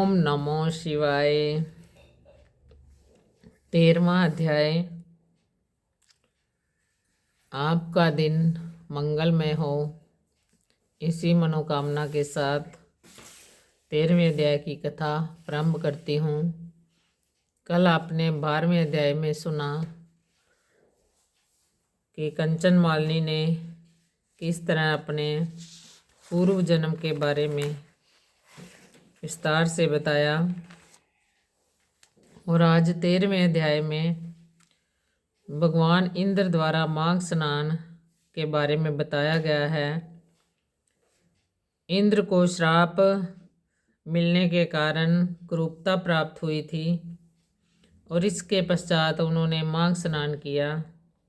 ओम नमो शिवाय। 13वां अध्याय। आपका दिन मंगलमय हो, इसी मनोकामना के साथ 13वें अध्याय की कथा प्रारंभ करती हूँ। कल आपने 12वें अध्याय में सुना कि कंचन मालिनी ने किस तरह अपने पूर्व जन्म के बारे में विस्तार से बताया, और आज 13वें अध्याय में भगवान इंद्र द्वारा माघ स्नान के बारे में बताया गया है। इंद्र को श्राप मिलने के कारण कुरूपता प्राप्त हुई थी और इसके पश्चात उन्होंने माघ स्नान किया,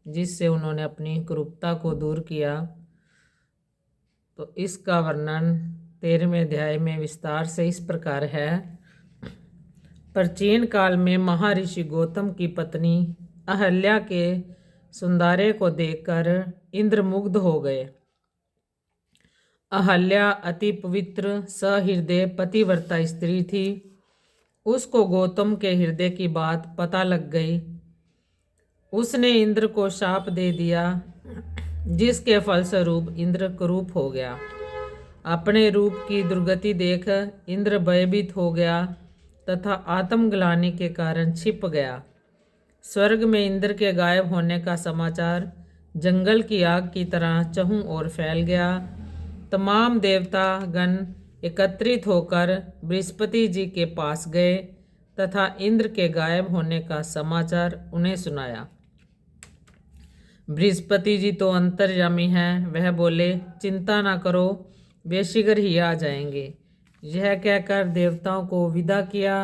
जिससे उन्होंने अपनी कुरूपता को दूर किया। तो इसका वर्णन 13वें अध्याय में विस्तार से इस प्रकार है। प्राचीन काल में महर्षि गौतम की पत्नी अहल्या के सौंदर्य को देखकर इंद्र मुग्ध हो गए। अहल्या अति पवित्र सहृदय पतिव्रता स्त्री थी। उसको गौतम के हृदय की बात पता लग गई। उसने इंद्र को शाप दे दिया, जिसके फलस्वरूप इंद्र कुरूप हो गया। अपने रूप की दुर्गति देख इंद्र भयभीत हो गया तथा आत्मग्लानि के कारण छिप गया। स्वर्ग में इंद्र के गायब होने का समाचार जंगल की आग की तरह चहुं ओर फैल गया। तमाम देवता गण एकत्रित होकर बृहस्पति जी के पास गए तथा इंद्र के गायब होने का समाचार उन्हें सुनाया। बृहस्पति जी तो अंतर्यामी हैं। वह बोले, चिंता ना करो, वे शीघ्र ही आ जाएंगे। यह कहकर देवताओं को विदा किया।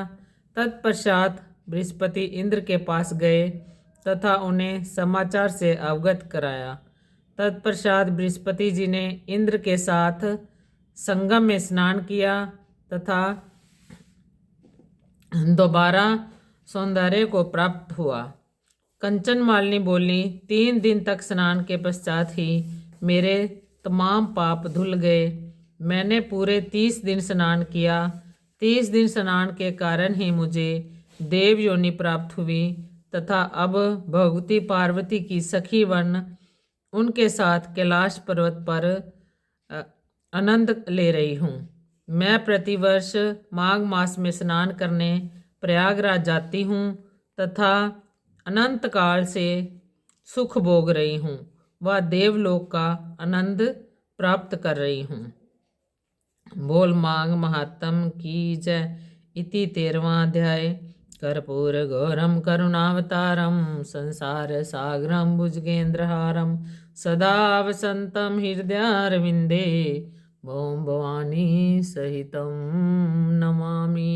तत्पश्चात बृहस्पति इंद्र के पास गए तथा उन्हें समाचार से अवगत कराया। तत्पश्चात बृहस्पति जी ने इंद्र के साथ संगम में स्नान किया तथा दोबारा सौंदर्य को प्राप्त हुआ। कंचन मालिनी बोली, 3 दिन तक स्नान के पश्चात ही मेरे तमाम पाप धुल गए। मैंने पूरे 30 दिन स्नान किया। 30 दिन स्नान के कारण ही मुझे देव योनि प्राप्त हुई तथा अब भगवती पार्वती की सखी बन उनके साथ कैलाश पर्वत पर आनंद ले रही हूँ। मैं प्रतिवर्ष माघ मास में स्नान करने प्रयागराज जाती हूँ तथा अनंत काल से सुख भोग रही हूँ व देवलोक का आनंद प्राप्त कर रही हूँ। बोल माघ महात्म की जय। इति 13वां अध्याय। कर्पूर गौरम करुणावतारम संसार सागरम भुजगेन्द्रहारम सदा वसंतम हृदयारविंदे भौम भवानी सहितं नमामि।